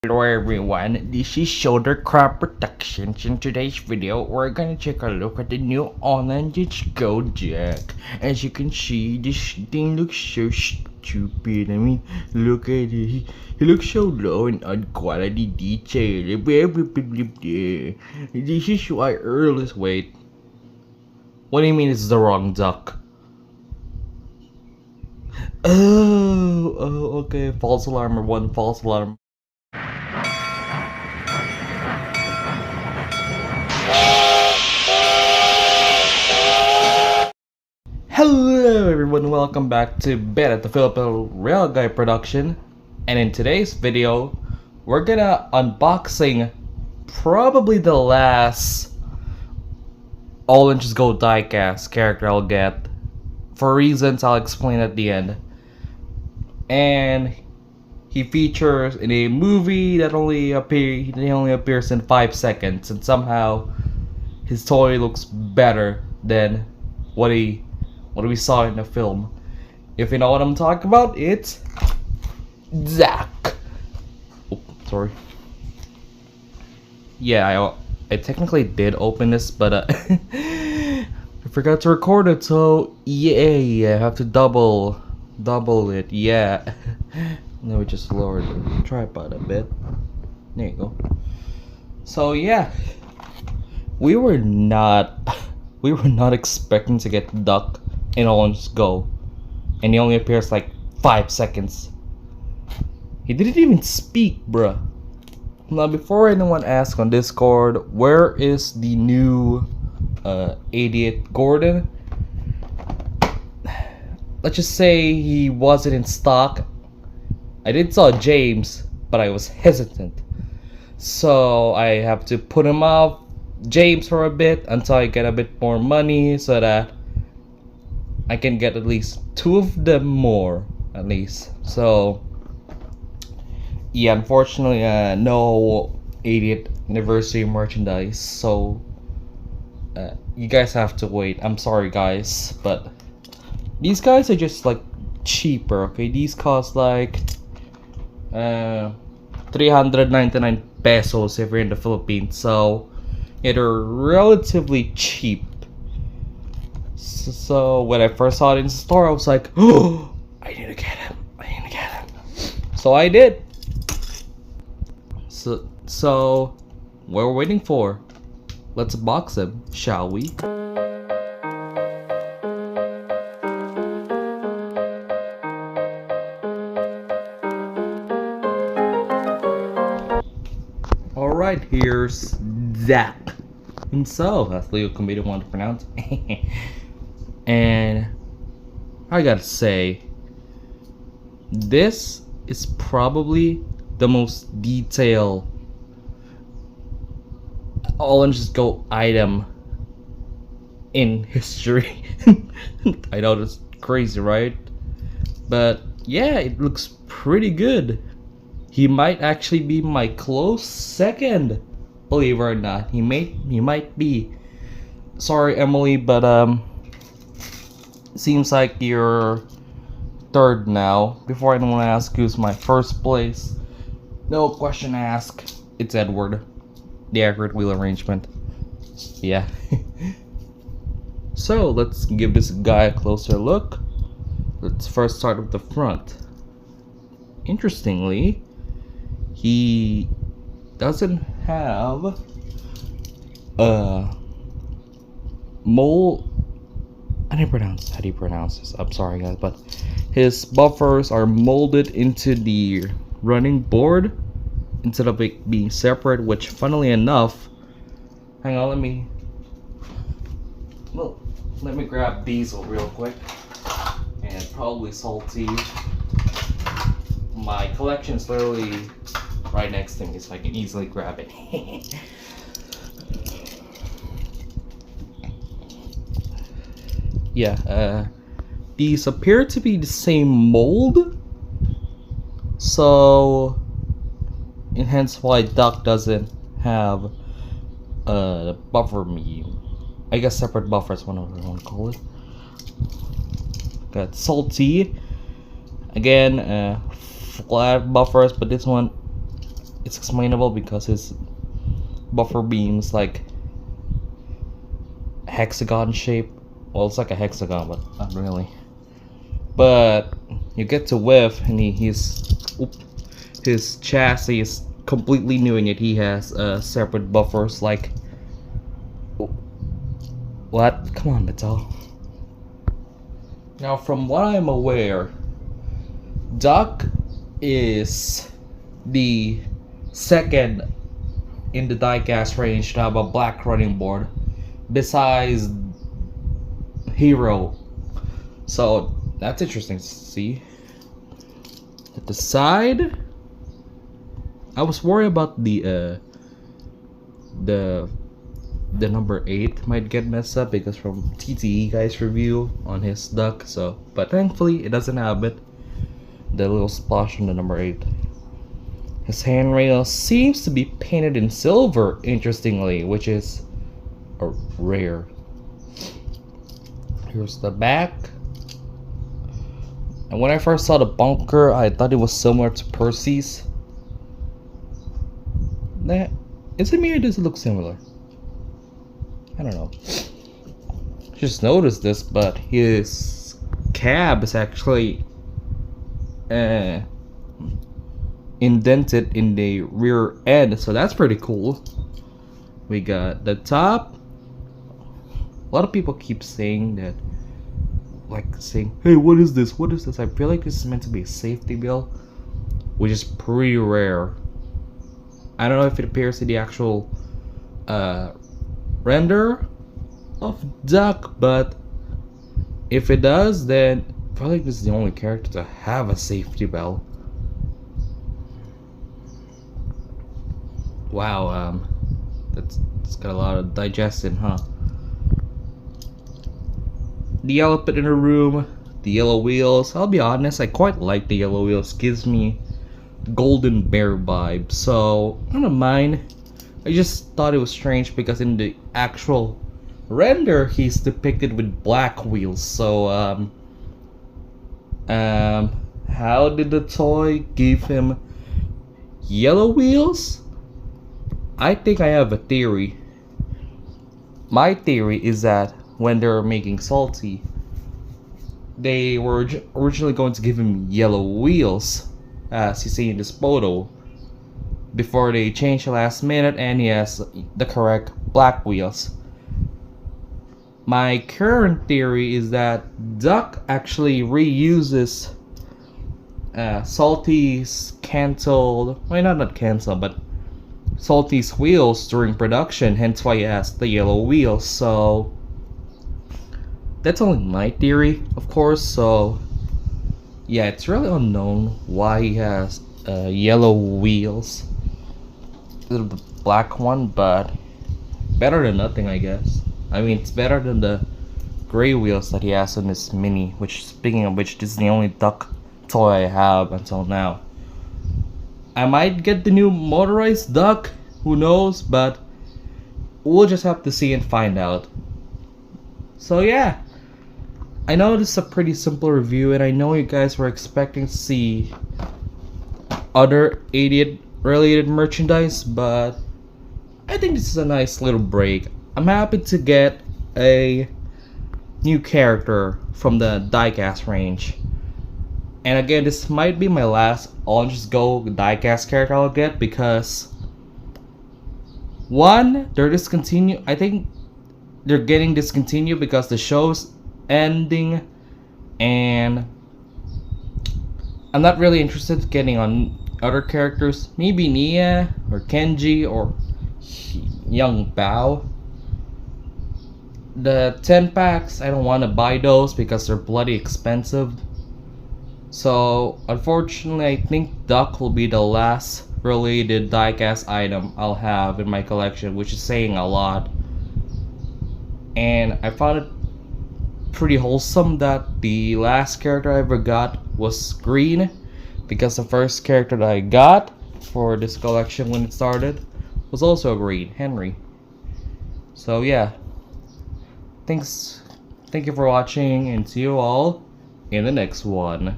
Hello everyone, this is Shoulder Crop Productions. In today's video, we're gonna take a look at the new online Go jack. As you can see, this thing looks so stupid. I mean, look at it. He looks so low in quality detail. This is why Earl's wait. What do you mean it's the wrong duck? Oh, okay. False alarm or one false alarm. Hello everyone, welcome back to Beta the Filipino Rail Guy production. And in today's video, we're gonna unboxing probably the last Orange Go Diecast character I'll get. For reasons I'll explain at the end. And he features in a movie that only appears in 5 seconds, and somehow his toy looks better than what we saw in the film. If you know what I'm talking about, it's Zack. Oh, sorry. Yeah, I technically did open this, but I forgot to record it, so yeah, I have to double it. Yeah. Let me just lower the tripod a bit. There you go. So yeah, we were not expecting to get Duck in Orange Go, and he only appears like 5 seconds. He didn't even speak, bruh. Now, before anyone asks on Discord, where is the new 88 Gordon? Let's just say he wasn't in stock. I did saw James, but I was hesitant, so I have to put him off James for a bit until I get a bit more money, so that I can get at least 2 of them more, at least. So yeah, unfortunately, no 80th anniversary merchandise, so you guys have to wait. I'm sorry guys, but these guys are just like cheaper, okay? These cost like 399 pesos if you're in the Philippines, so yeah, they're relatively cheap. So when I first saw it in the store, I was like, oh, I need to get him. So I did. So what we're waiting for? Let's box him, shall we? Alright, here's Zack. And so, that's Leo Comedian wanted to pronounce. And I gotta say, this is probably the most detailed Orange Go item in history. I know that's crazy, right? But yeah, it looks pretty good. He might actually be my close second, believe it or not. He might be. Sorry, Emily, but seems like you're third now. Before anyone asks who's my first place, no question asked. It's Edward. The accurate wheel arrangement. Yeah. So let's give this guy a closer look. Let's first start with the front. Interestingly, he doesn't have mold. How do you pronounce this? I'm sorry guys, but his buffers are molded into the running board instead of it being separate, which funnily enough, hang on, let me grab Diesel real quick, and probably Salty. My collection is literally right next to me, so I can easily grab it. Yeah, these appear to be the same mold, so and hence why Duck doesn't have buffer medium. I guess separate buffers, whatever you want to call it. Got Salty again, flat buffers, but this one it's explainable because his buffer beam's like hexagon shape. Well, it's like a hexagon, but not really. But you get to whiff, and his chassis is completely new, and yet he has separate buffers. Like, what? Come on, Betal. Now, from what I'm aware, Duck is the second in the diecast range to have a black running board, besides Hero. So that's interesting to see. At the side, I was worried about the number 8 might get messed up because from TTE guy's review on his Duck. So, but thankfully it doesn't have it. The little splash on the number 8. His handrail seems to be painted in silver, interestingly, which is rare. Here's the back. And when I first saw the bunker, I thought it was similar to Percy's. Is it me or does it look similar? I don't know. Just noticed this, but his cab is actually indented in the rear end, so that's pretty cool. We got the top. A lot of people keep saying that, like saying, hey, what is this? What is this? I feel like this is meant to be a safety belt, which is pretty rare. I don't know if it appears in the actual render of Duck, but if it does, then I feel like this is the only character to have a safety belt. Wow, that's got a lot of digestion, huh? The elephant in the room, the yellow wheels. I'll be honest, I quite like the yellow wheels. Gives me golden bear vibe, so I don't mind. I just thought it was strange because in the actual render he's depicted with black wheels. So how did the toy give him yellow wheels? I think I have a theory. My theory is that when they were making Salty, they were originally going to give him yellow wheels, as you see in this photo, before they changed the last minute and he has the correct black wheels. My current theory is that Duck actually reuses Salty's canceled, well, not canceled, but Salty's wheels during production, hence why he has the yellow wheels. So that's only my theory, of course. So yeah, it's really unknown why he has yellow wheels, the black one, but better than nothing, I guess. I mean, it's better than the gray wheels that he has on this mini, which, speaking of which, this is the only Duck toy I have until now. I might get the new motorized Duck, who knows, but we'll just have to see and find out. So yeah, I know this is a pretty simple review, and I know you guys were expecting to see other 88 related merchandise, but I think this is a nice little break. I'm happy to get a new character from the diecast range. And again, this might be my last I'll just go diecast character I'll get, because one, they're discontinued. I think they're getting discontinued because the show's ending, and I'm not really interested in getting on other characters. Maybe Nia or Kenji or Young Bao. The 10 packs, I don't want to buy those because they're bloody expensive. So unfortunately, I think Duck will be the last related diecast item I'll have in my collection, which is saying a lot. And I found it pretty wholesome that the last character I ever got was green, because the first character that I got for this collection when it started was also green, Henry. So yeah, thank you for watching, and see you all in the next one.